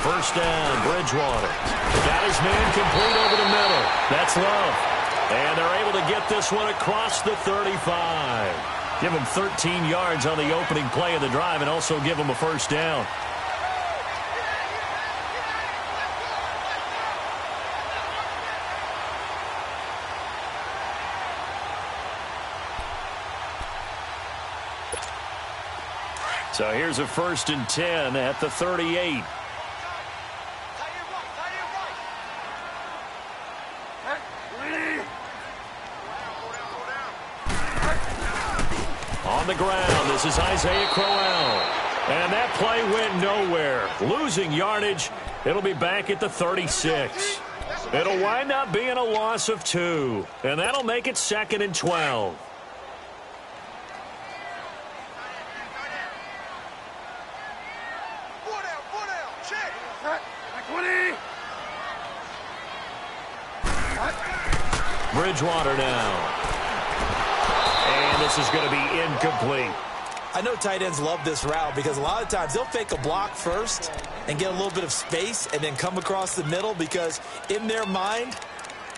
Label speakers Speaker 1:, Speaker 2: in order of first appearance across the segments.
Speaker 1: First down, Bridgewater. Got his man complete over the middle. That's Love. And they're able to get this one across the 35. Give him 13 yards on the opening play of the drive and also give him a first down. So here's a 1st and 10 at the 38. On the ground, this is Isaiah Crowell. And that play went nowhere. Losing yardage. It'll be back at the 36. It'll wind up being a loss of 2. And that'll make it 2nd and 12. Bridgewater now. And this is going to be incomplete.
Speaker 2: I know tight ends love this route because a lot of times they'll fake a block first and get a little bit of space and then come across the middle because in their mind,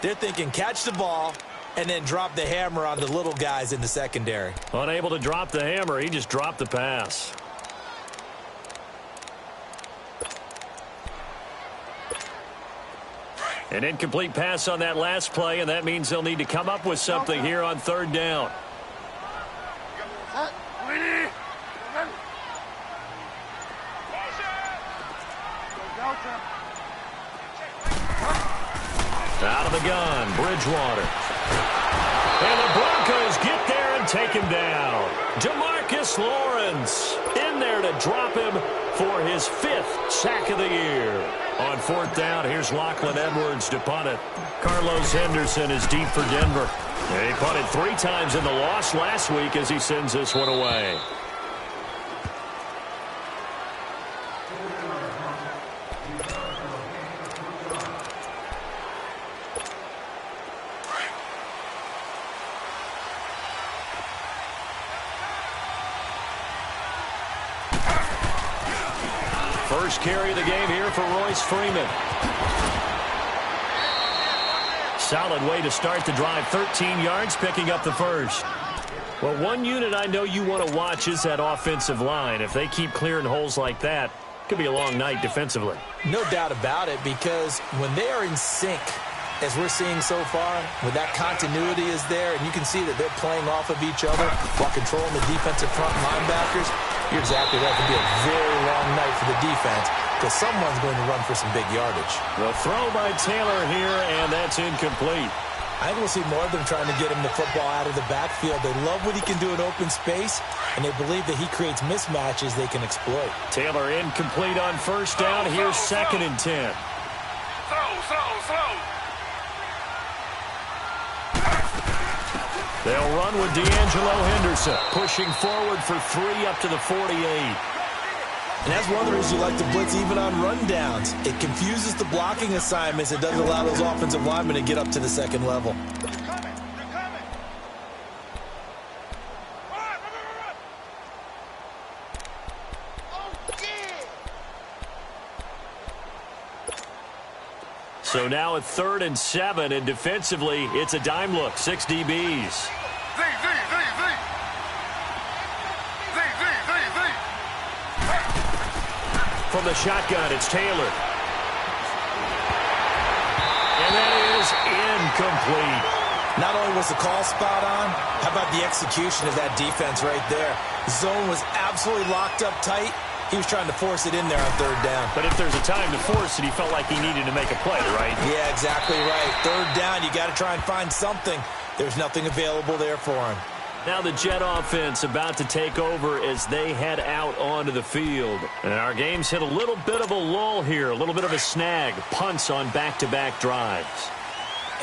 Speaker 2: they're thinking catch the ball and then drop the hammer on the little guys in the secondary.
Speaker 1: Unable to drop the hammer, he just dropped the pass. An incomplete pass on that last play, and that means they'll need to come up with something here on 3rd down. Out of the gun, Bridgewater. And the Broncos get there and take him down. DeMarcus Lawrence in there to drop him for his 5th sack of the year. On 4th down, here's Lachlan Edwards to punt it. Carlos Henderson is deep for Denver. He punted 3 times in the loss last week as he sends this one away. First carry of the game here for Royce Freeman. Solid way to start the drive. 13 yards, picking up the first. Well, one unit I know you want to watch is that offensive line. If they keep clearing holes like that, it could be a long night defensively.
Speaker 2: No doubt about it, because when they are in sync, as we're seeing so far, when that continuity is there, and you can see that they're playing off of each other while controlling the defensive front linebackers, you're exactly right. It could be a very long night for the defense because someone's going to run for some big yardage.
Speaker 1: The throw by Taylor here, and that's incomplete.
Speaker 2: I think we'll see more of them trying to get him the football out of the backfield. They love what he can do in open space, and they believe that he creates mismatches they can exploit.
Speaker 1: Taylor incomplete on 1st down. Here's 2nd and 10. They'll run with D'Angelo Henderson, pushing forward for 3 up to the 48.
Speaker 2: And that's one of the reasons you like to blitz even on rundowns. It confuses the blocking assignments. It doesn't allow those offensive linemen to get up to the 2nd level.
Speaker 1: So now at 3rd and 7, and defensively, it's a dime look. 6 DBs. From the shotgun, it's Taylor. And that is incomplete.
Speaker 2: Not only was the call spot on, how about the execution of that defense right there? Zone was absolutely locked up tight. He was trying to force it in there on 3rd down.
Speaker 1: But if there's a time to force it, he felt like he needed to make a play, right?
Speaker 2: Yeah, exactly right. 3rd down, you got to try and find something. There's nothing available there for him.
Speaker 1: Now the Jet offense about to take over as they head out onto the field. And our game's hit a little bit of a lull here, a little bit of a snag. Punts on back-to-back drives.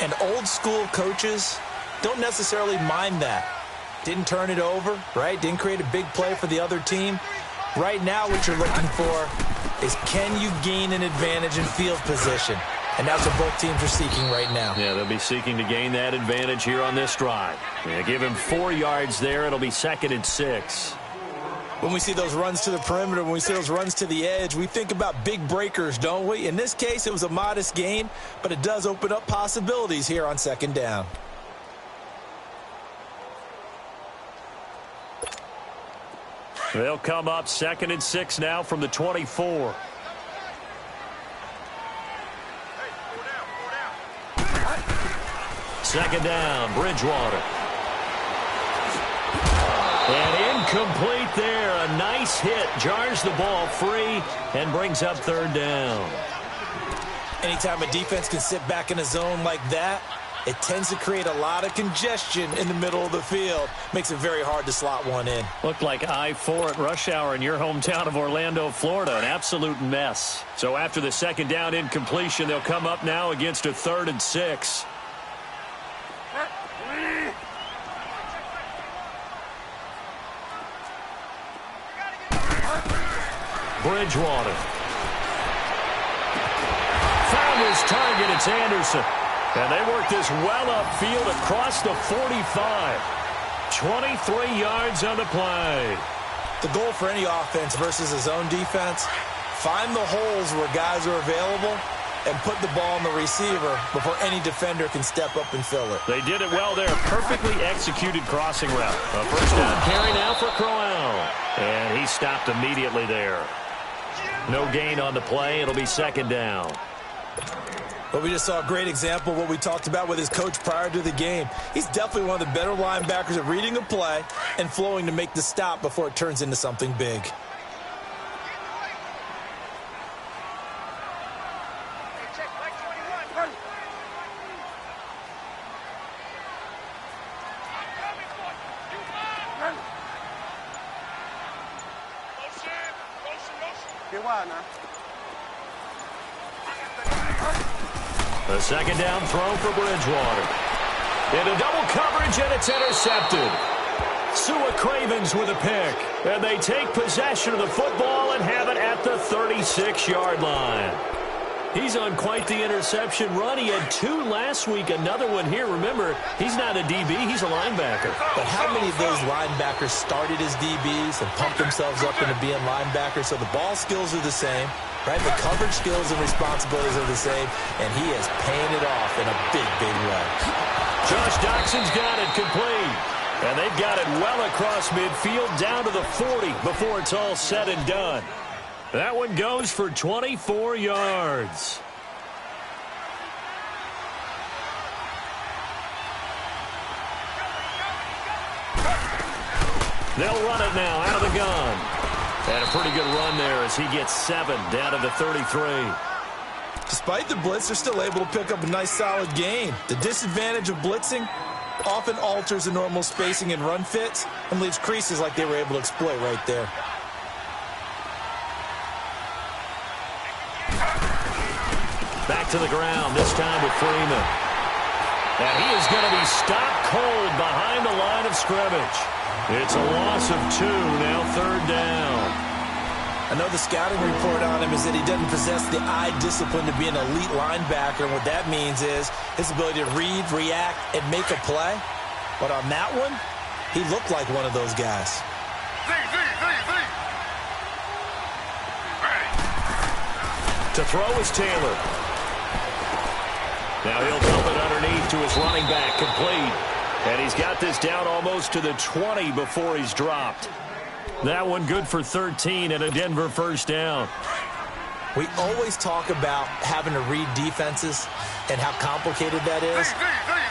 Speaker 2: And old school coaches don't necessarily mind that. Didn't turn it over, right? Didn't create a big play for the other team. Right now what you're looking for is can you gain an advantage in field position? And that's what both teams are seeking right now.
Speaker 1: Yeah, they'll be seeking to gain that advantage here on this drive. Yeah, give him 4 yards there. It'll be 2nd and 6.
Speaker 2: When we see those runs to the perimeter, when we see those runs to the edge, we think about big breakers, don't we? In this case, it was a modest gain, but it does open up possibilities here on second down.
Speaker 1: They'll come up 2nd and 6 now from the 24. Second down, Bridgewater. And incomplete there. A nice hit. Jars the ball free and brings up 3rd down.
Speaker 2: Anytime a defense can sit back in a zone like that, it tends to create a lot of congestion in the middle of the field. Makes it very hard to slot one in.
Speaker 1: Looked like I-4 at rush hour in your hometown of Orlando, Florida. An absolute mess. So after the second down incompletion, they'll come up now against a 3rd and 6. Bridgewater. Found his target. It's Anderson. And they work this well upfield across the 45. 23 yards on the play.
Speaker 2: The goal for any offense versus a zone defense, find the holes where guys are available and put the ball on the receiver before any defender can step up and fill it.
Speaker 1: They did it well there. Perfectly executed crossing route. A first down carry now for Crowell. And he stopped immediately there. No gain on the play. It'll be second down.
Speaker 2: But we just saw a great example of what we talked about with his coach prior to the game. He's definitely one of the better linebackers at reading a play and flowing to make the stop before it turns into something big.
Speaker 1: The second down throw for Bridgewater. Into double coverage, and it's intercepted. Sua Cravens with a pick. And they take possession of the football and have it at the 36-yard line. He's on quite the interception run. He had 2 last week, another one here. Remember, he's not a DB, he's a linebacker.
Speaker 2: But how many of those linebackers started as DBs and pumped themselves up into being linebackers? So the ball skills are the same, right? The coverage skills and responsibilities are the same, and he is paying it off in a big, big way.
Speaker 1: Josh Doxson's got it complete. And they've got it well across midfield down to the 40 before it's all said and done. That one goes for 24 yards. They'll run it now out of the gun. And a pretty good run there as he gets 7 down to the 33.
Speaker 2: Despite the blitz, they're still able to pick up a nice solid gain. The disadvantage of blitzing often alters the normal spacing and run fits and leaves creases like they were able to exploit right there.
Speaker 1: Back to the ground, this time with Freeman. And he is going to be stopped cold behind the line of scrimmage. It's a loss of 2, now 3rd down.
Speaker 2: I know the scouting report on him is that he doesn't possess the eye discipline to be an elite linebacker. And what that means is his ability to read, react, and make a play. But on that one, he looked like one of those guys.
Speaker 1: To throw is Taylor. Now he'll dump it underneath to his running back, complete. And he's got this down almost to the 20 before he's dropped. That one good for 13 and a Denver first down.
Speaker 2: We always talk about having to read defenses and how complicated that is.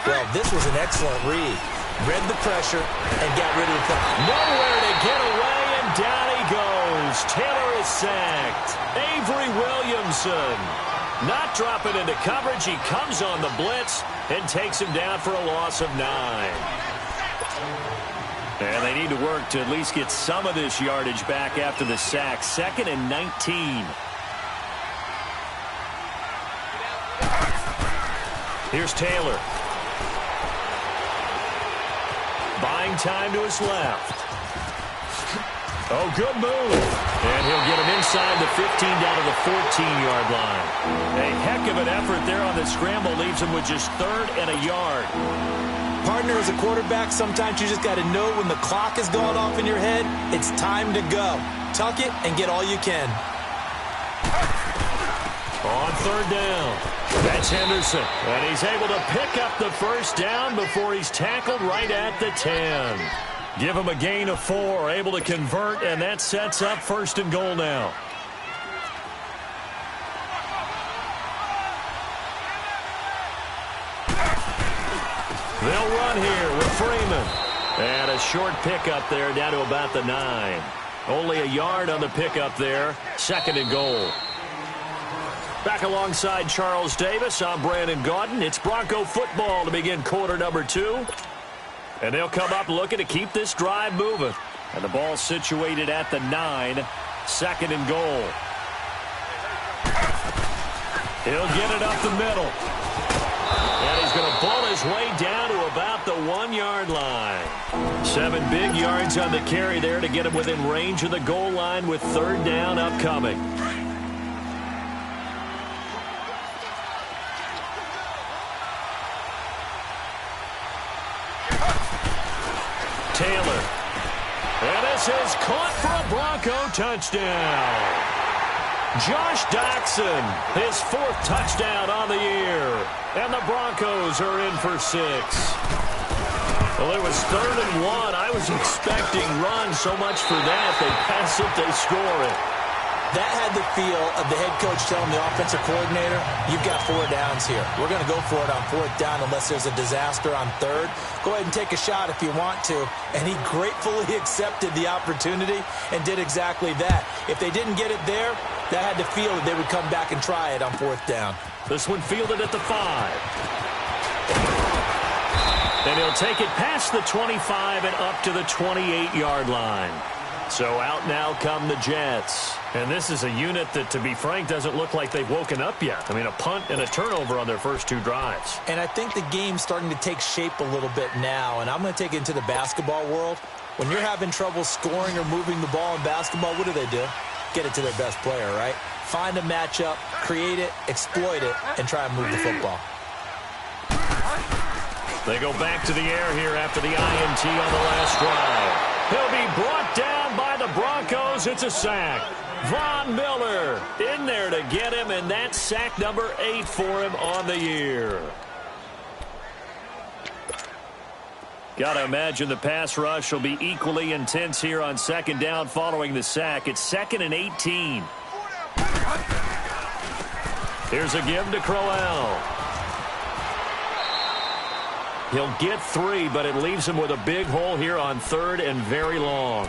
Speaker 2: Well, this was an excellent read. Read the pressure and got rid of the play.
Speaker 1: Nowhere to get away, and down he goes. Taylor is sacked. Avery Williamson not dropping into coverage. He comes on the blitz and takes him down for a loss of 9. And they need to work to at least get some of this yardage back after the sack. 2nd and 19. Here's Taylor. Buying time to his left. Oh, good move. And he'll get him inside the 15 down to the 14-yard line. A heck of an effort there on the scramble leaves him with just 3rd and a yard.
Speaker 2: Partner, as a quarterback, sometimes you just got to know when the clock is going off in your head, it's time to go. Tuck it and get all you can.
Speaker 1: On third down, that's Henderson. And he's able to pick up the first down before he's tackled right at the 10. Give him a gain of 4, able to convert, and that sets up first and goal now. They'll run here with Freeman. And a short pickup there down to about the 9. Only a yard on the pickup there. Second and goal. Back alongside Charles Davis, I'm Brandon Gaudin. It's Bronco football to begin quarter number 2. And they'll come up looking to keep this drive moving. And the ball situated at the 9. Second and goal. He'll get it up the middle. And he's going to ball his way down to about the 1-yard line. 7 big yards on the carry there to get him within range of the goal line with third down upcoming. Taylor. And this is caught for a Bronco touchdown. Josh Doctson, his 4th touchdown on the year. And the Broncos are in for 6. Well, it was 3rd and 1. I was expecting runs, so much for that. They pass it, they score it.
Speaker 2: That had the feel of the head coach telling the offensive coordinator, you've got 4 downs here. We're going to go for it on 4th down unless there's a disaster on 3rd. Go ahead and take a shot if you want to. And he gratefully accepted the opportunity and did exactly that. If they didn't get it there, that had the feel that they would come back and try it on 4th down.
Speaker 1: This one fielded at the 5. And he'll take it past the 25 and up to the 28-yard line. So out now come the Jets. And this is a unit that, to be frank, doesn't look like they've woken up yet. I mean, a punt and a turnover on their first 2 drives.
Speaker 2: And I think the game's starting to take shape a little bit now. And I'm going to take it into the basketball world. When you're having trouble scoring or moving the ball in basketball, what do? Get it to their best player, right? Find a matchup, create it, exploit it, and try and move the football.
Speaker 1: They go back to the air here after the INT on the last drive. He'll be brought down by the Broncos. It's a sack. Von Miller in there to get him, and that's sack number 8 for him on the year. Got to imagine the pass rush will be equally intense here on second down following the sack. It's 2nd and 18. Here's a give to Crowell. He'll get 3, but it leaves him with a big hole here on 3rd and very long.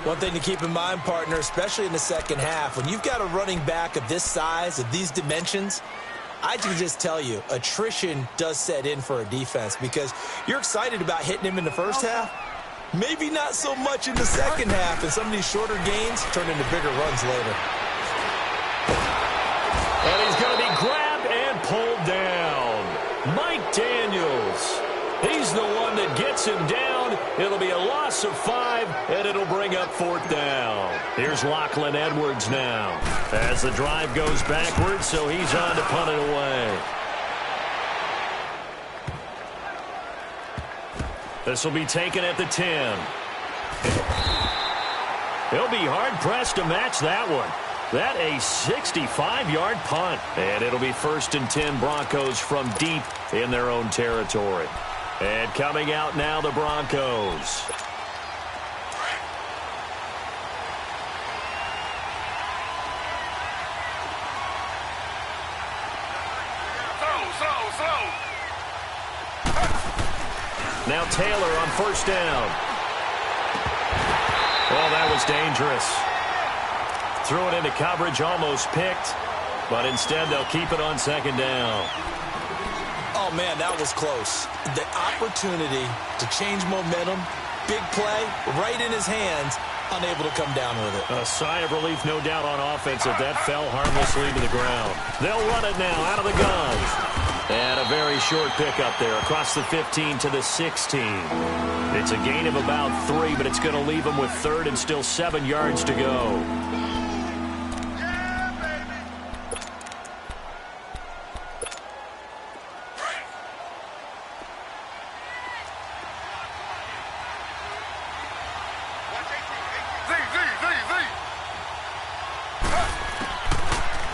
Speaker 2: One thing to keep in mind, partner, especially in the second half, when you've got a running back of this size, of these dimensions, I can just tell you, attrition does set in for a defense because you're excited about hitting him in the first half. Maybe not so much in the second half, and some of these shorter gains turn into bigger runs later.
Speaker 1: And he's going to be grabbed and pulled down. Mike Daniels. He's the one that gets him down. It'll be a loss of 5, and it'll bring up 4th down. Here's Lachlan Edwards now as the drive goes backwards, so he's on to punt it away. This will be taken at the 10. He'll be hard-pressed to match that one. That a 65-yard punt. And it'll be 1st and 10 Broncos from deep in their own territory. And coming out now, the Broncos. Now Taylor on 1st down. Oh, that was dangerous. Threw it into coverage, almost picked. But instead, they'll keep it on 2nd down.
Speaker 2: Oh, man, that was close. The opportunity to change momentum, big play, right in his hands, unable to come down with it.
Speaker 1: A sigh of relief, no doubt, on offense if that fell harmlessly to the ground. They'll run it now out of the gun. And a very short pickup there across the 15 to the 16. It's a gain of about 3, but it's going to leave them with 3rd and still 7 yards to go.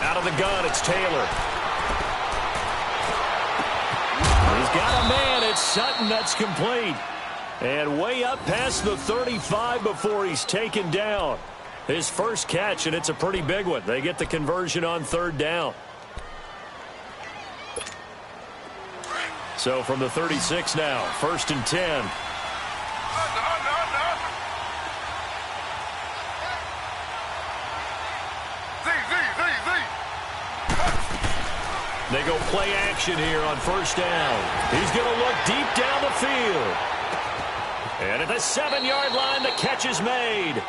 Speaker 1: Out of the gun, it's Taylor. He's got a man. It's Sutton. That's complete. And way up past the 35 before he's taken down. His first catch, and it's a pretty big one. They get the conversion on third down. So from the 36 now, 1st and 10. They go play action here on 1st down. He's going to look deep down the field. And at the 7-yard line, the catch is made.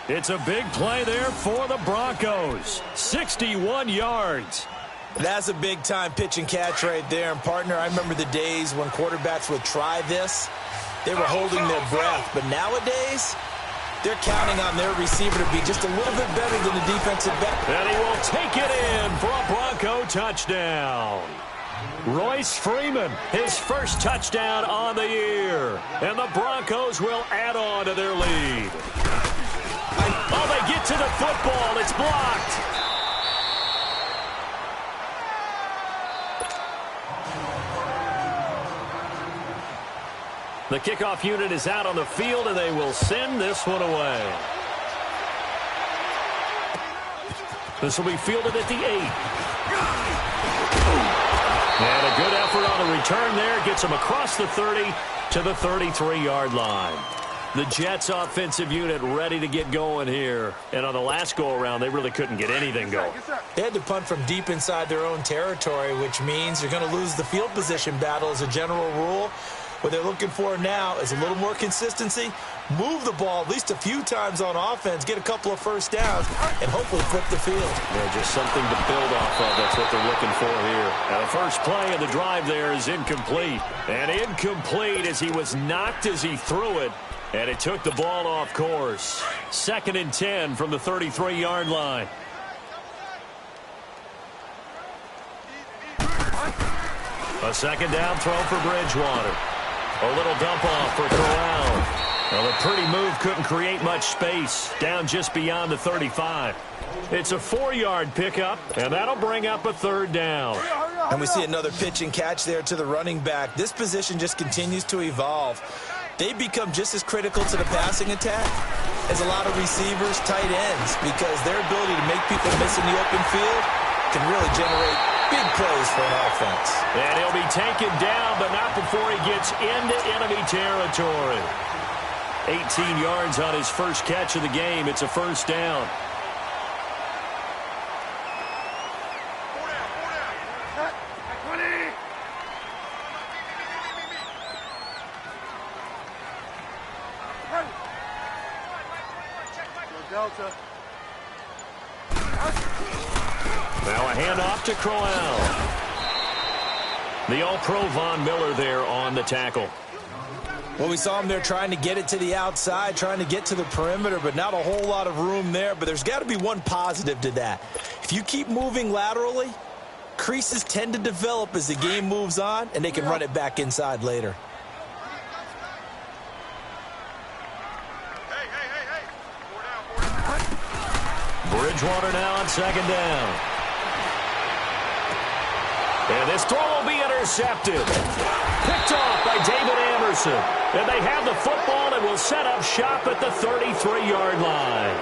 Speaker 1: It's a big play there for the Broncos. 61 yards.
Speaker 2: That's a big-time pitch and catch right there. And, partner, I remember the days when quarterbacks would try this. They were holding their breath. But nowadays, they're counting on their receiver to be just a little bit better than the defensive back.
Speaker 1: And he will take it in for a Bronco touchdown. Royce Freeman, his first touchdown on the year. And the Broncos will add on to their lead. Oh, they get to the football. It's blocked. The kickoff unit is out on the field, and they will send this one away. This will be fielded at the 8. And a good effort on the return there. Gets him across the 30 to the 33-yard line. The Jets offensive unit ready to get going here. And on the last go-around, they really couldn't get anything going.
Speaker 2: They had to punt from deep inside their own territory, which means you're going to lose the field position battle as a general rule. What they're looking for now is a little more consistency, move the ball at least a few times on offense, get a couple of first downs, and hopefully flip the field.
Speaker 1: Yeah, just something to build off of. That's what they're looking for here. Now, the first play of the drive there is incomplete. And incomplete as he was knocked as he threw it, and it took the ball off course. 2nd and 10 from the 33-yard line. A second down throw for Bridgewater. A little dump off for Corral. Well, a pretty move couldn't create much space. Down just beyond the 35. It's a 4-yard pickup, and that'll bring up a 3rd down.
Speaker 2: And we see another pitch and catch there to the running back. This position just continues to evolve. They become just as critical to the passing attack as a lot of receivers, tight ends, because their ability to make people miss in the open field can really generate big plays for an offense.
Speaker 1: And he'll be taken down, but not before he gets into enemy territory. 18 yards on his first catch of the game. It's a 1st down. Now a handoff to Crowell. The All-Pro Von Miller there on the tackle.
Speaker 2: Well, we saw him there trying to get it to the outside, trying to get to the perimeter, but not a whole lot of room there. But there's got to be one positive to that. If you keep moving laterally, creases tend to develop as the game moves on, and they can run it back inside later.
Speaker 1: Bridgewater now on 2nd down. And this throw will be intercepted. Picked off by David Anderson. And they have the football and will set up shop at the 33-yard line.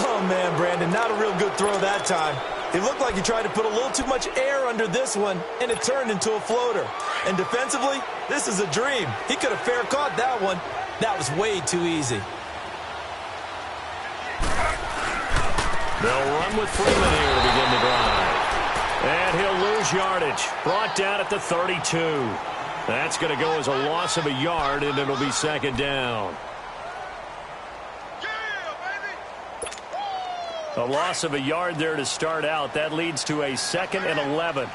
Speaker 2: Oh, man, Brandon, not a real good throw that time. It looked like he tried to put a little too much air under this one, and it turned into a floater. And defensively, this is a dream. He could have fair caught that one. That was way too easy.
Speaker 1: They'll run with Freeman here to begin the drive. And he'll lose yardage. Brought down at the 32. That's going to go as a loss of a yard, and it'll be 2nd down. A loss of a yard there to start out. That leads to a 2nd and 11.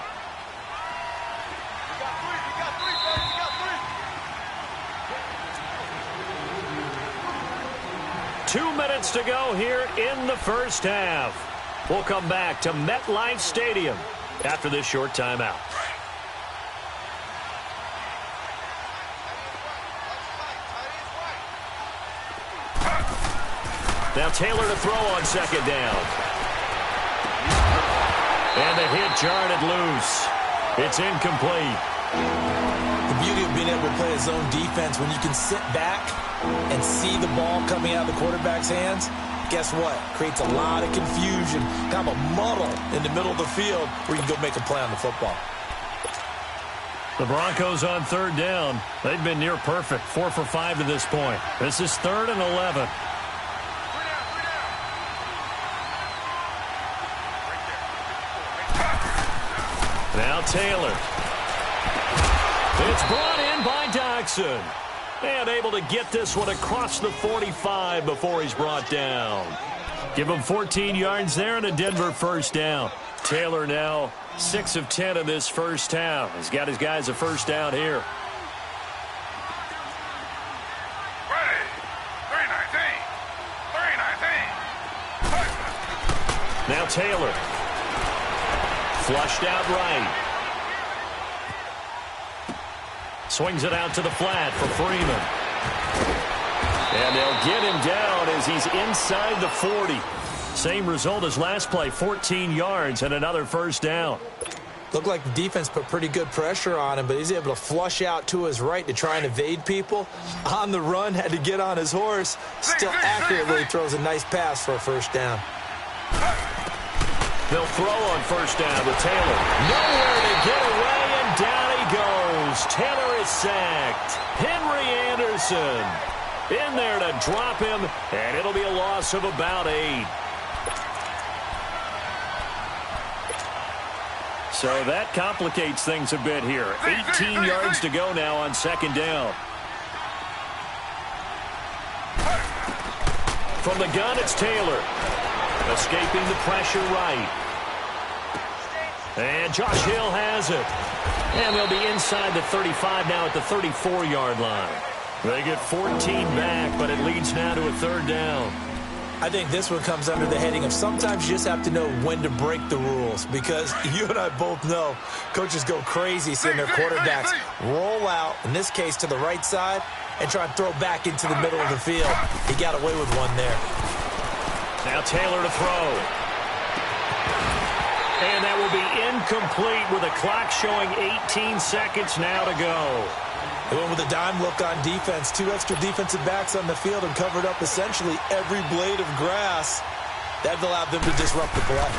Speaker 1: Two minutes to go here in the first half. We'll come back to MetLife Stadium after this short timeout. Now Taylor to throw on 2nd down. And the hit jarred it loose. It's incomplete.
Speaker 2: The beauty of being able to play a zone defense, when you can sit back and see the ball coming out of the quarterback's hands, guess what? Creates a lot of confusion, kind of a muddle in the middle of the field where you can go make a play on the football.
Speaker 1: The Broncos on third down. They've been near perfect, 4 for 5 to this point. This is 3rd and 11. Now Taylor. It's brought in by Doxson. And able to get this one across the 45 before he's brought down. Give him 14 yards there and a Denver first down. Taylor now 6 of 10 in this first half. He's got his guys a first down here. Now Taylor. Flushed out right. Swings it out to the flat for Freeman. And they'll get him down as he's inside the 40. Same result as last play, 14 yards and another first down.
Speaker 2: Looked like the defense put pretty good pressure on him, but he's able to flush out to his right to try and evade people. On the run, had to get on his horse. Still accurately throws a nice pass for a first down.
Speaker 1: They'll throw on first down with Taylor. Nowhere to get away, and down he goes. Taylor is sacked. Henry Anderson in there to drop him, and it'll be a loss of about 8. So that complicates things a bit here. 18 yards to go now on second down. From the gun, it's Taylor. Escaping the pressure right. And Josh Hill has it. And they'll be inside the 35 now at the 34-yard line. They get 14 back, but it leads now to a third down.
Speaker 2: I think this one comes under the heading of sometimes you just have to know when to break the rules, because you and I both know coaches go crazy seeing their quarterbacks roll out, in this case to the right side, and try and throw back into the middle of the field. He got away with one there.
Speaker 1: Now Taylor to throw. And that will be incomplete with a clock showing 18 seconds now to go.
Speaker 2: They went with a dime look on defense. 2 extra defensive backs on the field and covered up essentially every blade of grass. That allowed them to disrupt the play.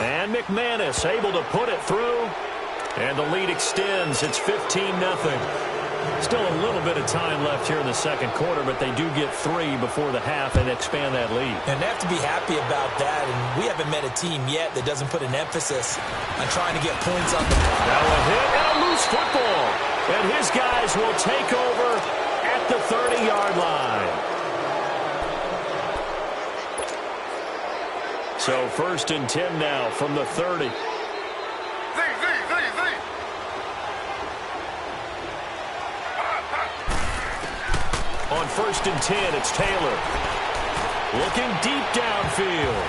Speaker 1: And McManus able to put it through. And the lead extends. It's 15-0. Still a little bit of time left here in the second quarter, but they do get 3 before the half and expand that lead.
Speaker 2: And they have to be happy about that. And we haven't met a team yet that doesn't put an emphasis on trying to get points on the clock.
Speaker 1: Now a hit and a loose football. And his guys will take over at the 30-yard line. So 1st and 10 now from the 30. On 1st and 10, it's Taylor. Looking deep downfield.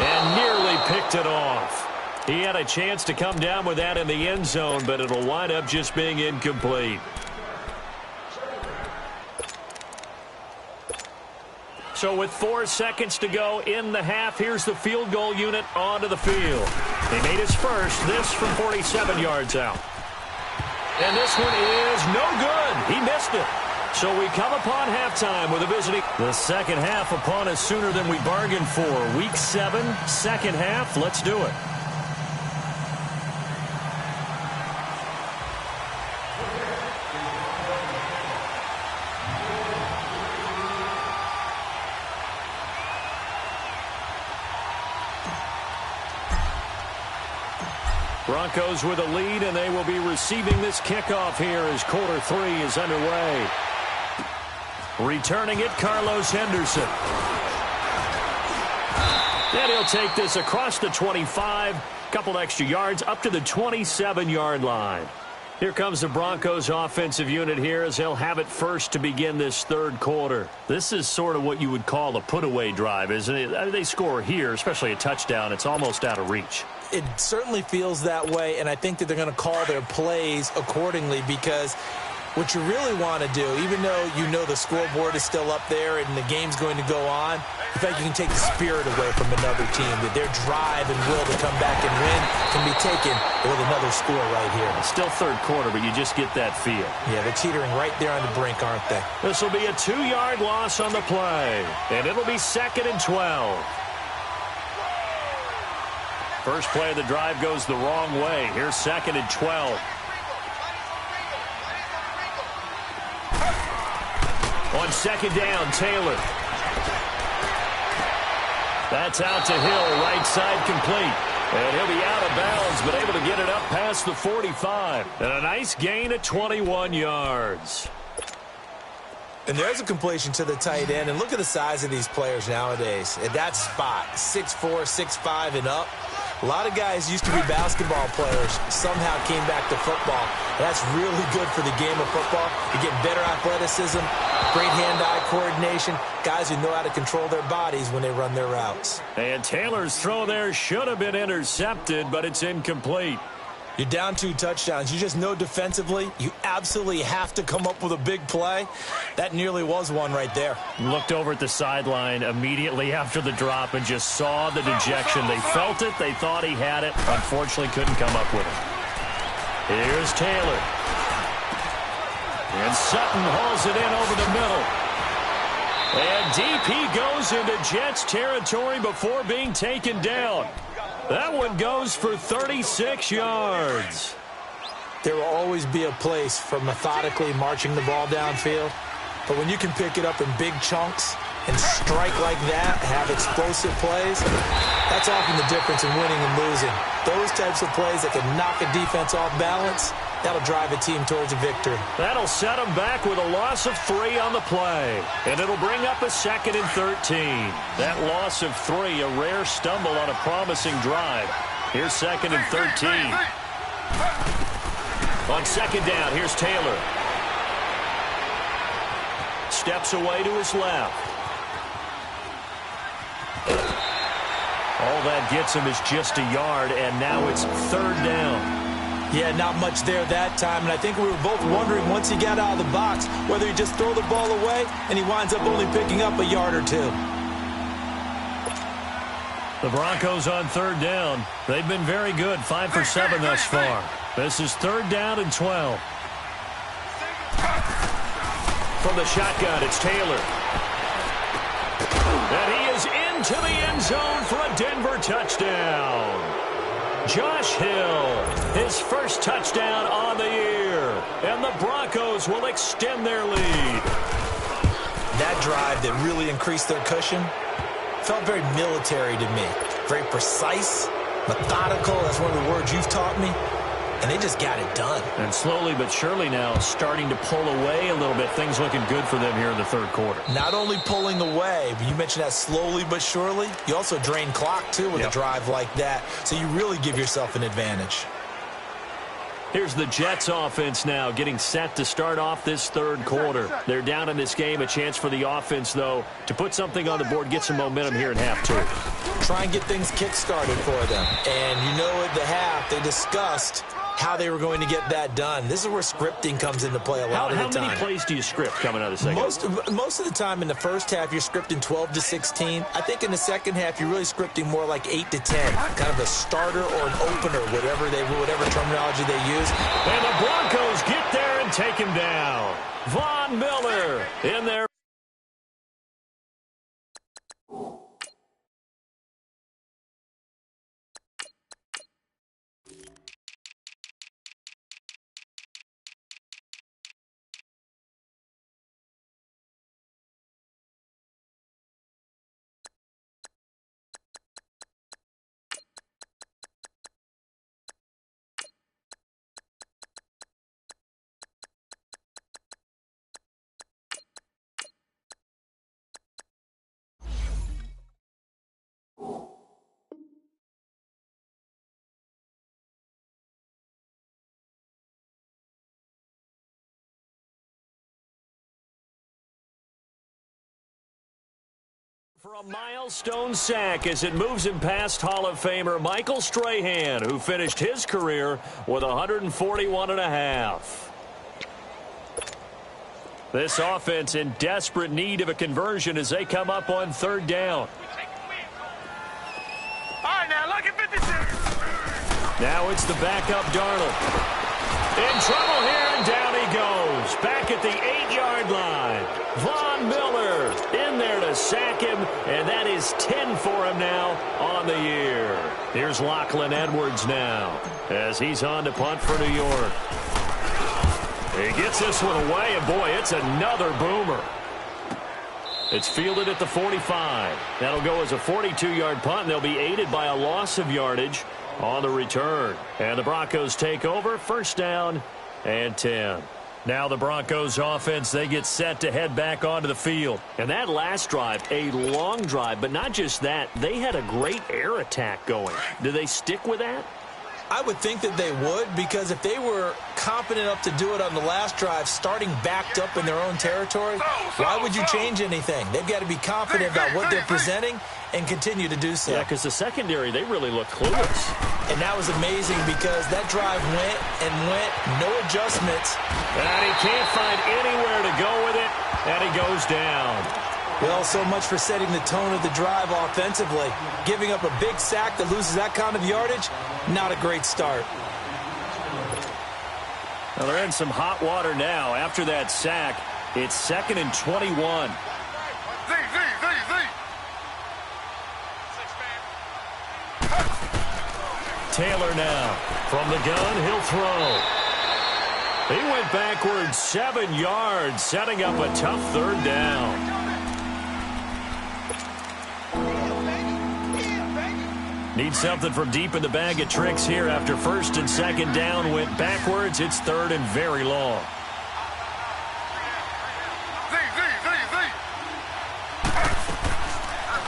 Speaker 1: And nearly picked it off. He had a chance to come down with that in the end zone, but it'll wind up just being incomplete. So with 4 seconds to go in the half, here's the field goal unit onto the field. He made his first, this from 47 yards out. And this one is no good. He missed it. So we come upon halftime with a visiting. The second half upon us sooner than we bargained for. Week 7, second half. Let's do it. Broncos with a lead, and they will be receiving this kickoff here as quarter 3 is underway. Returning it, Carlos Henderson. And he'll take this across the 25, couple extra yards, up to the 27-yard line. Here comes the Broncos offensive unit here as they'll have it first to begin this third quarter. This is sort of what you would call a put-away drive, isn't it? They score here, especially a touchdown. It's almost out of reach.
Speaker 2: It certainly feels that way, and I think that they're going to call their plays accordingly because What you really want to do, even though you know the scoreboard is still up there and the game's going to go on, in fact, you can take the spirit away from another team, that their drive and will to come back and win can be taken with another score right here.
Speaker 1: It's still third quarter, but you just get that feel.
Speaker 2: Yeah, they're teetering right there on the brink, aren't they?
Speaker 1: This will be a 2-yard loss on the play, and it'll be 2nd and 12. First play of the drive goes the wrong way. Here's 2nd and 12. On 2nd down, Taylor. That's out to Hill, right side complete. And he'll be out of bounds, but able to get it up past the 45. And a nice gain of 21 yards.
Speaker 2: And there's a completion to the tight end. And look at the size of these players nowadays. At that spot, 6'4", 6'5", and up. A lot of guys used to be basketball players, somehow came back to football. That's really good for the game of football. You get better athleticism, great hand-eye coordination, guys who know how to control their bodies when they run their routes.
Speaker 1: And Taylor's throw there should have been intercepted, but it's incomplete.
Speaker 2: You're down 2 touchdowns. You just know defensively you absolutely have to come up with a big play. That nearly was one right there.
Speaker 1: Looked over at the sideline immediately after the drop and just saw the dejection. They felt it. They thought he had it. Unfortunately, couldn't come up with it. Here's Taylor. And Sutton hauls it in over the middle. And DP goes into Jets territory before being taken down. That one goes for 36 yards.
Speaker 2: There will always be a place for methodically marching the ball downfield. But when you can pick it up in big chunks and strike like that, have explosive plays, that's often the difference in winning and losing. Those types of plays that can knock a defense off balance, that'll drive a team towards a victory.
Speaker 1: That'll set them back with a loss of 3 on the play. And it'll bring up a 2nd and 13. That loss of 3, a rare stumble on a promising drive. Here's 2nd and 13. On 2nd down, here's Taylor. Steps away to his left. All that gets him is just a yard, and now it's 3rd down.
Speaker 2: Yeah, not much there that time, and I think we were both wondering once he got out of the box whether he'd just throw the ball away, and he winds up only picking up a yard or 2.
Speaker 1: The Broncos on 3rd down. They've been very good, 5 for 7 thus far. This is 3rd down and 12. From the shotgun, it's Taylor. And he is into the end zone for a Denver touchdown. Josh Hill, his first touchdown on the year. And the Broncos will extend their lead.
Speaker 2: That drive that really increased their cushion felt very military to me. Very precise, methodical. That's one of the words you've taught me. And they just got it done.
Speaker 1: And slowly but surely now starting to pull away a little bit. Things looking good for them here in the 3rd quarter.
Speaker 2: Not only pulling away, but you mentioned that slowly but surely. You also drain clock, too, with a drive like that. So you really give yourself an advantage.
Speaker 1: Here's the Jets offense now getting set to start off this 3rd quarter. They're down in this game. A chance for the offense, though, to put something on the board, get some momentum here in half 2.
Speaker 2: Try and get things kick-started for them. And you know at the half they discussed how they were going to get that done. This is where scripting comes into play a lot of the time.
Speaker 1: How many plays do you script coming out of the second?
Speaker 2: Most of the time in the first half, you're scripting 12 to 16. I think in the second half, you're really scripting more like 8 to 10. Kind of a starter or an opener, whatever terminology they use.
Speaker 1: And the Broncos get there and take him down. Von Miller in there. For a milestone sack as it moves him past Hall of Famer Michael Strahan, who finished his career with 141 and a half. This offense in desperate need of a conversion as they come up on third down.
Speaker 3: All right, now look at 56.
Speaker 1: Now it's the backup Darnold. In trouble here, and down he goes. Back at the 8-yard line. Von Miller in there to sack him, and that is 10 for him now on the year. Here's Lachlan Edwards now as he's on to punt for New York. He gets this one away, and boy, it's another boomer. It's fielded at the 45. That'll go as a 42-yard punt, and they'll be aided by a loss of yardage on the return. And the Broncos take over, first down and 10. Now the Broncos offense, they get set to head back onto the field. And that last drive, a long drive, but not just that, they had a great air attack going. Do they stick with that?
Speaker 2: I would think that they would, because if they were competent enough to do it on the last drive, starting backed up in their own territory, why would you change anything? They've got to be confident about what they're presenting and continue to do so.
Speaker 1: Yeah, because the secondary, they really look clueless.
Speaker 2: And that was amazing because that drive went and went, no adjustments.
Speaker 1: And he can't find anywhere to go with it, and he goes down.
Speaker 2: Well, so much for setting the tone of the drive offensively. Giving up a big sack that loses that kind of yardage, not a great start.
Speaker 1: Well, they're in some hot water now. After that sack, it's 2nd and 21. Taylor now from the gun, he'll throw. He went backwards 7 yards, setting up a tough third down. Need something from deep in the bag of tricks here after first and second down went backwards. It's third and very long.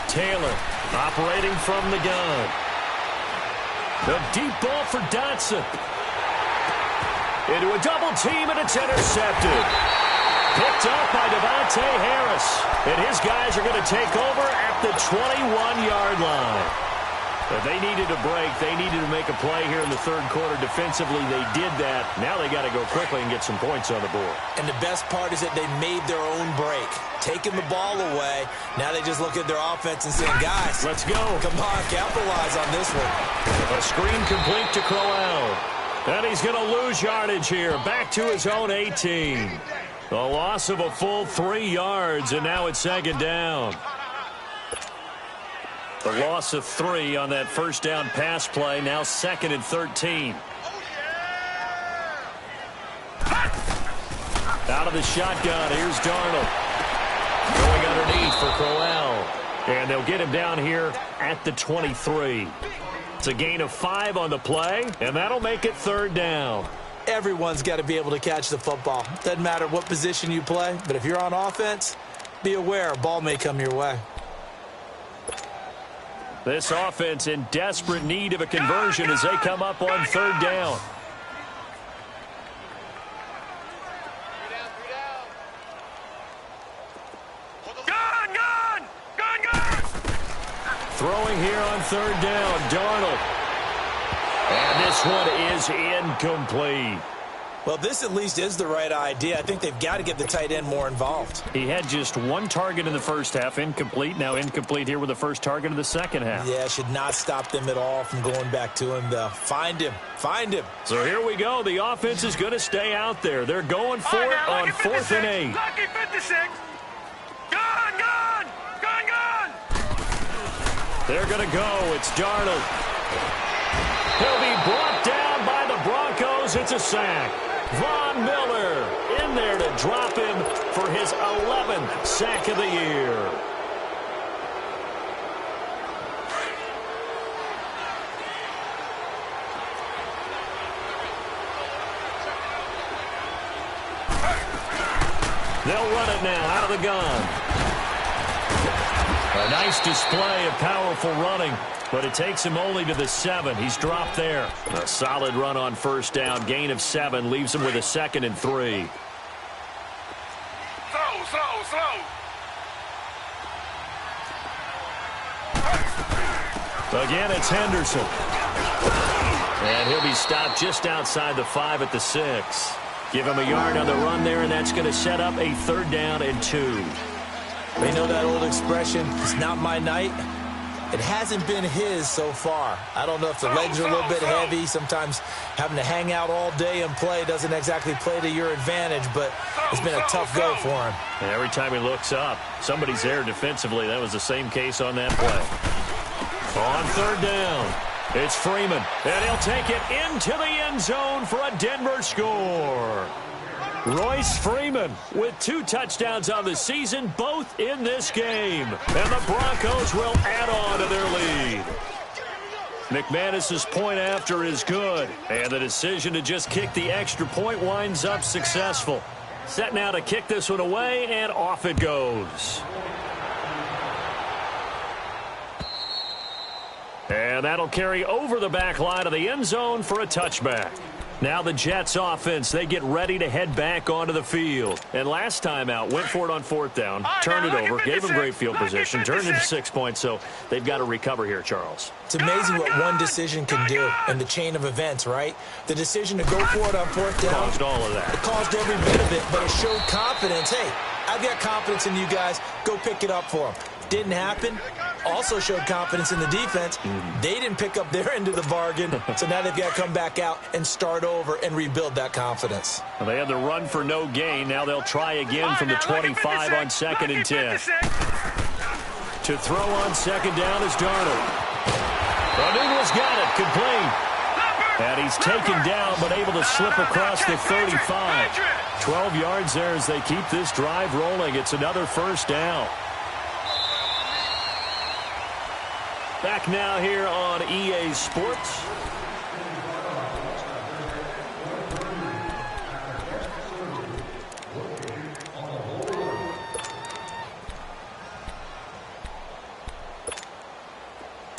Speaker 1: Taylor operating from the gun. The deep ball for Dotson. Into a double team, and it's intercepted. Picked up by Devontae Harris. And his guys are going to take over at the 21-yard line. But they needed a break. They needed to make a play here in the third quarter. Defensively, they did that. Now they got to go quickly and get some points on the board. And the best part is that they made their own break. Taking the ball away. Now they just look at their offense and say, guys, let's go. Come on, capitalize on this one. A screen complete to Crowell. And he's going to lose yardage here. Back to his own 18. A loss of a full 3 yards, and now it's second down. The loss of 3 on that first down pass play. Now 2nd and 13. Out of the shotgun. Here's Darnold. Going underneath for Crowell. And they'll get him down here at the 23. It's a gain of 5 on the play, and that'll make it third down. Everyone's got to be able to catch the football. Doesn't matter what position you play, but if you're on offense, be aware a ball may come your way. This offense in desperate need of a conversion as they come up on third down. Throwing here on third down, Darnold. And this one is incomplete. Well, this at least is the right idea. I think they've got to get the tight end more involved. He had just 1 target in the first half, incomplete. Now incomplete here with the first target of the second half. Yeah, should not stop them at all from going back to him, though. Find him. Find him. So here we go. The offense is going to stay out there. They're going for it on 4th and 8.
Speaker 3: Lucky 56. Gone.
Speaker 1: They're going to go. It's Darnold. He'll be brought down by the Broncos. It's a sack. Von Miller in there to drop him for his 11th sack of the year. They'll run it now out of the gun. A nice display of powerful running, but it takes him only to the 7. He's dropped there. A solid run on first down. Gain of 7 leaves him with a 2nd and 3.
Speaker 3: Slow.
Speaker 1: Again, it's Henderson. And he'll be stopped just outside the 5 at the 6. Give him a yard on the run there, and that's going to set up a 3rd down and 2.
Speaker 2: You know that old expression, it's not my night? It hasn't been his so far. I don't know if the legs are a little bit heavy. Sometimes having to hang out all day and play doesn't exactly play to your advantage, but it's been a tough go for him.
Speaker 1: And every time he looks up, somebody's there defensively. That was the same case on that play. On 3rd down, it's Freeman, and he'll take it into the end zone for a Denver score. Royce Freeman with 2 touchdowns on the season, both in this game. And the Broncos will add on to their lead. McManus's point after is good. And the decision to just kick the extra point winds up successful. Set now to kick this one away, and off it goes. And that'll carry over the back line of the end zone for a touchback. Now the Jets offense, they get ready to head back onto the field. And last time out, went for it on 4th down, turned it over, gave them great field position, turned it to 6 points, so they've got to recover here, Charles.
Speaker 2: It's amazing what one decision can do in the chain of events, right? The decision to go for it on 4th down.
Speaker 1: Caused all of that.
Speaker 2: It caused every bit of it, but it showed confidence. Hey, I've got confidence in you guys. Go pick it up for them. Didn't happen. Also showed confidence in the defense. They didn't pick up their end of the bargain, so now they've got to come back out and start over and rebuild that confidence.
Speaker 1: Well, they had the run for no gain. Now they'll try again from the 25 on 2nd and 10. To throw on 2nd down is Darnold. O'Neill's got it, complete. And he's taken down but able to slip across the 35. 12 yards there as they keep this drive rolling. It's another 1st down. Back now here on EA Sports.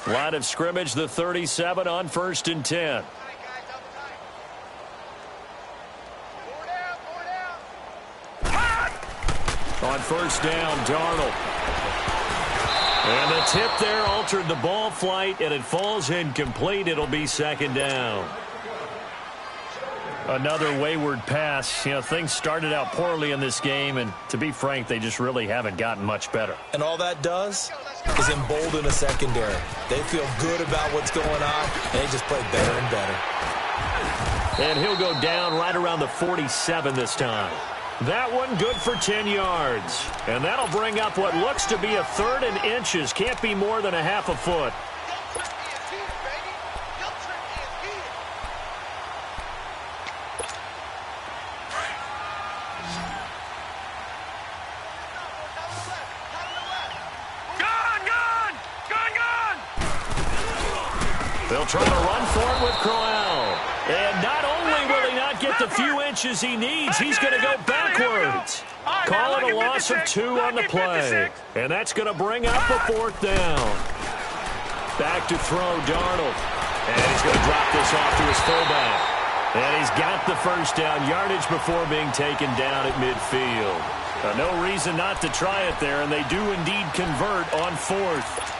Speaker 1: Line of scrimmage, the 37 on 1st and 10. On 1st down, Darnold. And the tip there altered the ball flight, and it falls incomplete. It'll be 2nd down. Another wayward pass. You know, things started out poorly in this game, and to be frank, they just really haven't gotten much better.
Speaker 2: And all that does is embolden a secondary. They feel good about what's going on, and they just play better and better.
Speaker 1: And he'll go down right around the 47 this time. That one good for 10 yards. And that'll bring up what looks to be a 3rd and inches. Can't be more than a half a foot. They'll try to run for it with Crowell. And not only will he not get the few inches he needs, he's going to go backwards. Call it a loss of 2 on the play. And that's going to bring up a 4th down. Back to throw, Darnold. And he's going to drop this off to his fullback. And he's got the 1st down yardage before being taken down at midfield. No reason not to try it there, and they do indeed convert on 4th.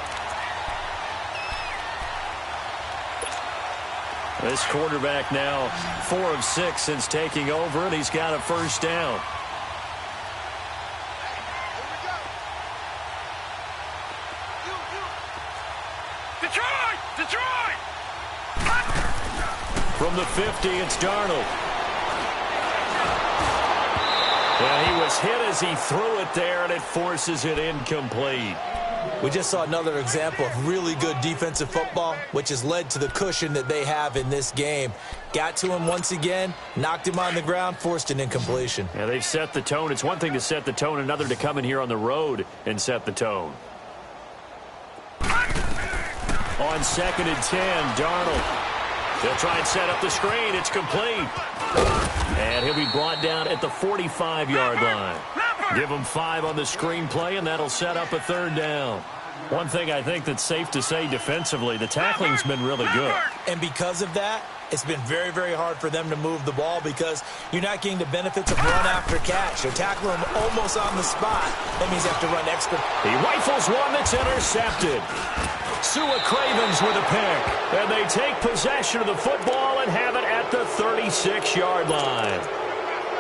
Speaker 1: This quarterback now 4 of 6 since taking over, and he's got a 1st down.
Speaker 3: Detroit!
Speaker 1: From the 50, it's Darnold. And he was hit as he threw it there, and it forces it incomplete.
Speaker 2: We just saw another example of really good defensive football, which has led to the cushion that they have in this game. Got to him once again, knocked him on the ground, forced an incompletion.
Speaker 1: Yeah, they've set the tone. It's one thing to set the tone, another to come in here on the road and set the tone. On 2nd and 10, Darnold. They'll try and set up the screen. It's complete. And he'll be brought down at the 45-yard line. Give him 5 on the screenplay, and that'll set up a 3rd down. One thing I think that's safe to say defensively, the tackling's been really good.
Speaker 2: And because of that, it's been very, very hard for them to move the ball because you're not getting the benefits of run after catch. They're tackling him almost on the spot. That means you have to run extra.
Speaker 1: He rifles one that's intercepted. Sua Cravens with a pick. And they take possession of the football and have it at the 36-yard line.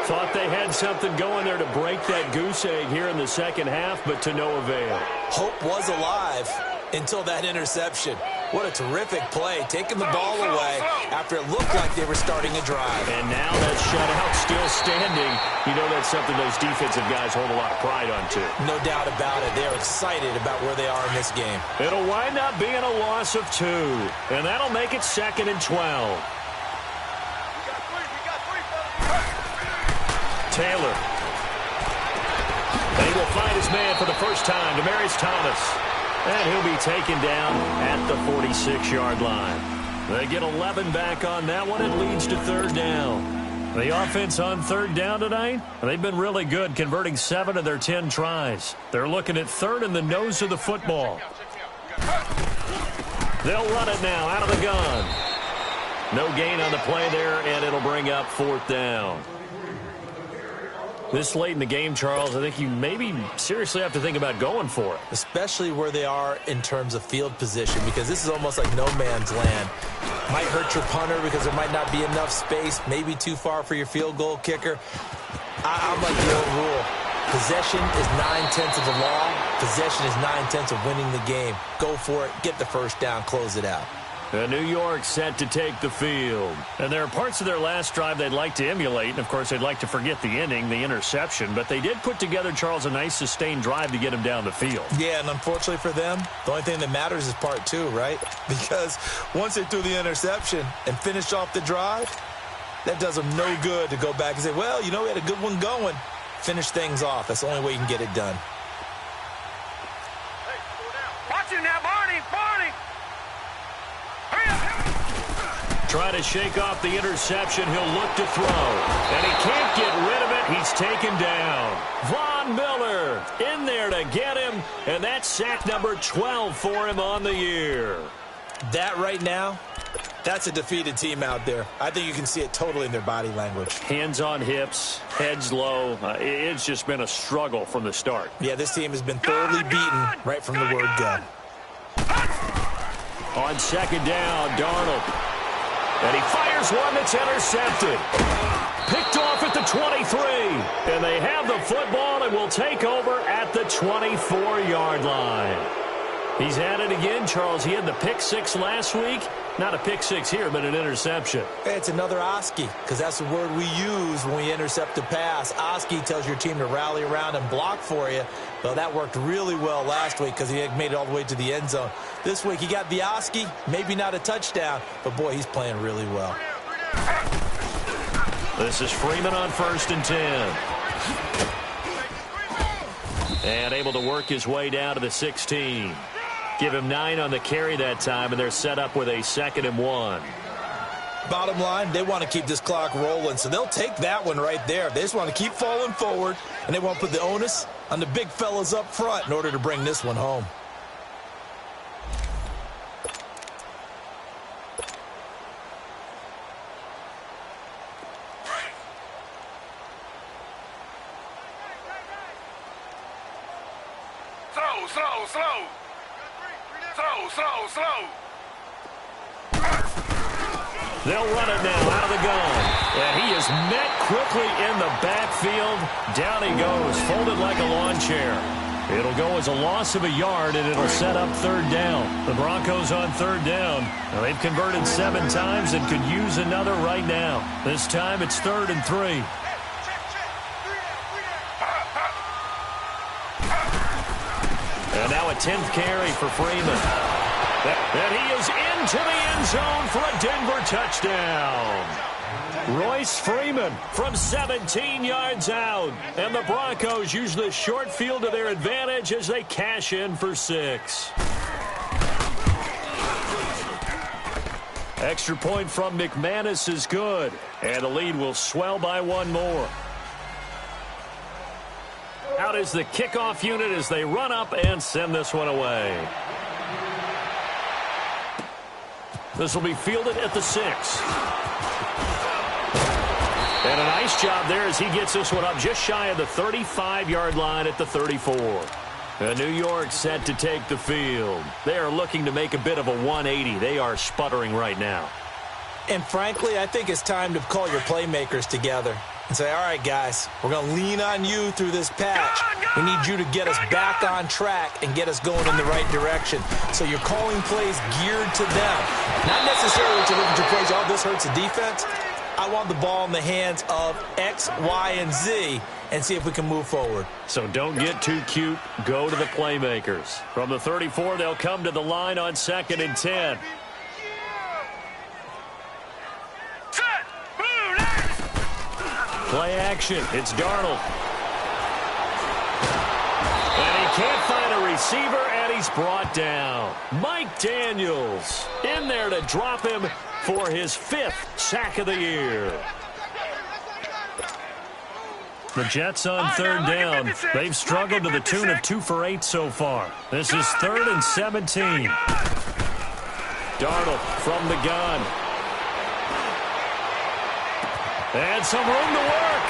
Speaker 1: Thought they had something going there to break that goose egg here in the second half, but to no avail.
Speaker 2: Hope was alive until that interception. What a terrific play, taking the ball away after it looked like they were starting a drive.
Speaker 1: And now that shutout still standing. You know that's something those defensive guys hold a lot of pride on, too.
Speaker 2: No doubt about it. They're excited about where they are in this game.
Speaker 1: It'll wind up being a loss of 2, and that'll make it 2nd and 12. Taylor. And he will find his man for the first time, Demaryius Thomas. And he'll be taken down at the 46-yard line. They get 11 back on that one. It leads to 3rd down. The offense on 3rd down tonight, they've been really good, converting 7 of their 10 tries. They're looking at 3rd in the nose of the football. They'll run it now out of the gun. No gain on the play there, and it'll bring up 4th down. This late in the game, Charles, I think you maybe seriously have to think about going for it.
Speaker 2: Especially where they are in terms of field position, because this is almost like no man's land. Might hurt your punter because there might not be enough space, maybe too far for your field goal kicker. I'm like the old rule. Possession is 9/10 of the law. Possession is 9/10 of winning the game. Go for it, get the first down, close it out.
Speaker 1: New York set to take the field. And there are parts of their last drive they'd like to emulate. And, of course, they'd like to forget the ending, the interception. But they did put together, Charles, a nice sustained drive to get him down the field.
Speaker 2: Yeah, and unfortunately for them, the only thing that matters is part 2, right? Because once they threw the interception and finished off the drive, that does them no good to go back and say, well, you know, we had a good one going. Finish things off. That's the only way you can get it done.
Speaker 3: Watch him now, Barney. Barney.
Speaker 1: Try to shake off the interception. He'll look to throw. And he can't get rid of it. He's taken down. Von Miller in there to get him. And that's sack number 12 for him on the year.
Speaker 2: That right now, that's a defeated team out there. I think you can see it totally in their body language.
Speaker 1: Hands on hips, heads low. It's just been a struggle from the start.
Speaker 2: Yeah, this team has been thoroughly beaten right from the word go.
Speaker 1: On 2nd down, Darnold. And he fires one that's intercepted. Picked off at the 23. And they have the football and will take over at the 24-yard line. He's at it again, Charles. He had the pick 6 last week. Not a pick 6 here, but an interception.
Speaker 2: Hey, it's another Oski, because that's the word we use when we intercept a pass. Oski tells your team to rally around and block for you. Well, that worked really well last week because he had made it all the way to the end zone. This week, he got the Oski, maybe not a touchdown, but, boy, he's playing really well.
Speaker 1: This is Freeman on 1st and 10. And able to work his way down to the 16. Give him 9 on the carry that time, and they're set up with a 2nd and 1.
Speaker 2: Bottom line, they want to keep this clock rolling, so they'll take that one right there. They just want to keep falling forward, and they want to put the onus on the big fellas up front in order to bring this one home.
Speaker 3: Slow.
Speaker 1: They'll run it now out of the gun. And he is met quickly in the backfield. Down he goes, folded like a lawn chair. It'll go as a loss of a yard, and it'll set up 3rd down. The Broncos on 3rd down. Now, they've converted 7 times and could use another right now. This time it's 3rd and 3. And now a 10th carry for Freeman. And he is into the end zone for a Denver touchdown. Royce Freeman from 17 yards out. And the Broncos use the short field to their advantage as they cash in for 6. Extra point from McManus is good. And the lead will swell by 1 more. Out is the kickoff unit as they run up and send this one away. This will be fielded at the 6. And a nice job there as he gets this one up just shy of the 35-yard line at the 34. New York set to take the field. They are looking to make a bit of a 180. They are sputtering right now.
Speaker 2: And frankly, I think it's time to call your playmakers together. and say, all right, guys, we're going to lean on you through this patch. We need you to get us back on track and get us going in the right direction. So you're calling plays geared to them. Not necessarily to look at your plays, oh, this hurts the defense. I want the ball in the hands of X, Y, and Z and see if we can move forward.
Speaker 1: So don't get too cute. Go to the playmakers. From the 34, they'll come to the line on 2nd and 10. Play action. It's Darnold. And he can't find a receiver, and he's brought down. Mike Daniels in there to drop him for his 5th sack of the year. The Jets on 3rd down. They've struggled to the tune of 2 for 8 so far. This is 3rd and 17. Darnold from the gun. And some room to work.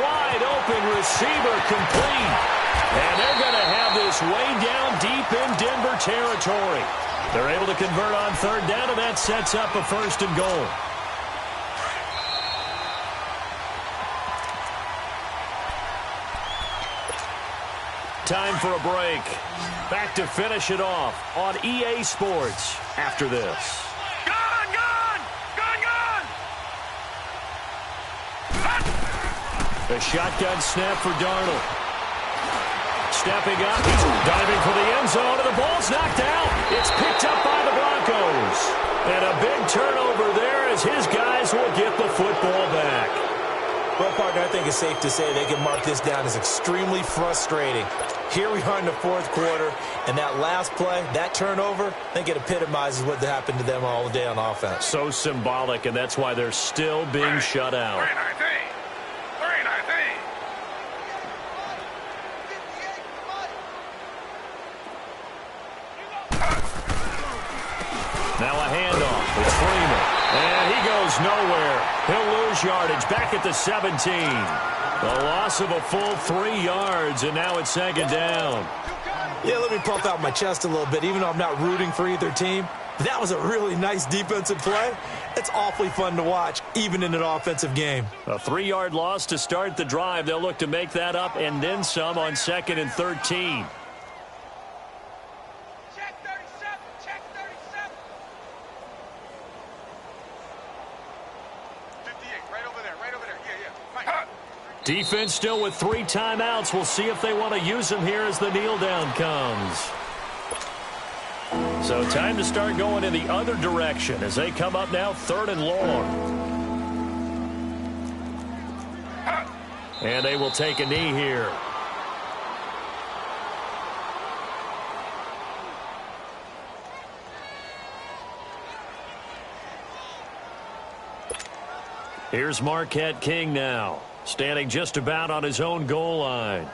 Speaker 1: Wide open receiver complete. And they're going to have this way down deep in Denver territory. They're able to convert on 3rd down, and that sets up a 1st and goal. Time for a break. Back to finish it off on EA Sports after this. A shotgun snap for Darnold. Stepping up, he's diving for the end zone, and the ball's knocked out. It's picked up by the Broncos. And a big turnover there as his guys will get the football back.
Speaker 2: Well, partner, I think it's safe to say they can mark this down as extremely frustrating. Here we are in the 4th quarter, and that last play, that turnover, I think it epitomizes what happened to them all day on offense.
Speaker 1: So symbolic, and that's why they're still being shut out. Now a handoff. It's Freeman. And he goes nowhere. He'll lose yardage back at the 17. A loss of a full 3 yards, and now it's 2nd down.
Speaker 2: Yeah, let me puff out my chest a little bit, even though I'm not rooting for either team. That was a really nice defensive play. It's awfully fun to watch, even in an offensive game.
Speaker 1: A 3-yard loss to start the drive. They'll look to make that up and then some on 2nd and 13. Defense still with 3 timeouts. We'll see if they want to use them here as the kneel down comes. So time to start going in the other direction as they come up now 3rd and long. And they will take a knee here. Here's Marquette King now, standing just about on his own goal line.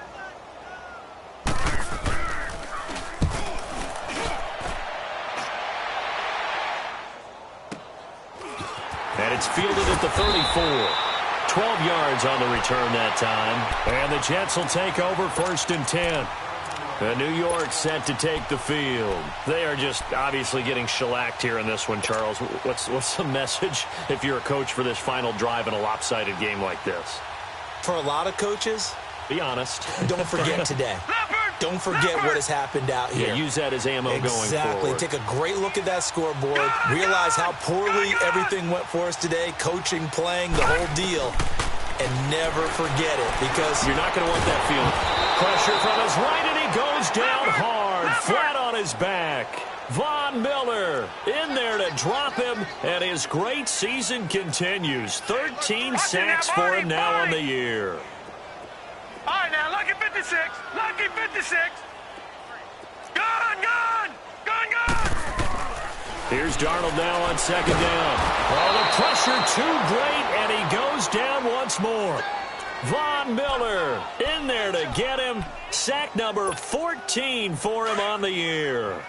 Speaker 1: And it's fielded at the 34. 12 yards on the return that time. And the Jets will take over 1st and 10. And New York set to take the field. They are just obviously getting shellacked here in this one, Charles. What's the message if you're a coach for this final drive in a lopsided game like this?
Speaker 2: For a lot of coaches,
Speaker 1: be honest.
Speaker 2: Don't forget today. Don't forget what has happened out here.
Speaker 1: Yeah, use that as ammo going forward.
Speaker 2: Exactly. Take a great look at that scoreboard. Realize how poorly everything went for us today. Coaching, playing, the whole deal. And never forget it, because
Speaker 1: you're not going to want that feeling. Pressure from his right, and he goes down hard, flat on his back. Von Miller in there to drop him, and his great season continues. 13 sacks for him now on the year.
Speaker 3: All right, now, lucky 56. Lucky 56. Gone, gone. Gone, gone.
Speaker 1: Here's Darnold now on 2nd down. Oh, the pressure too great, and he goes down once more. Von Miller in there to get him. Sack number 14 for him on the year.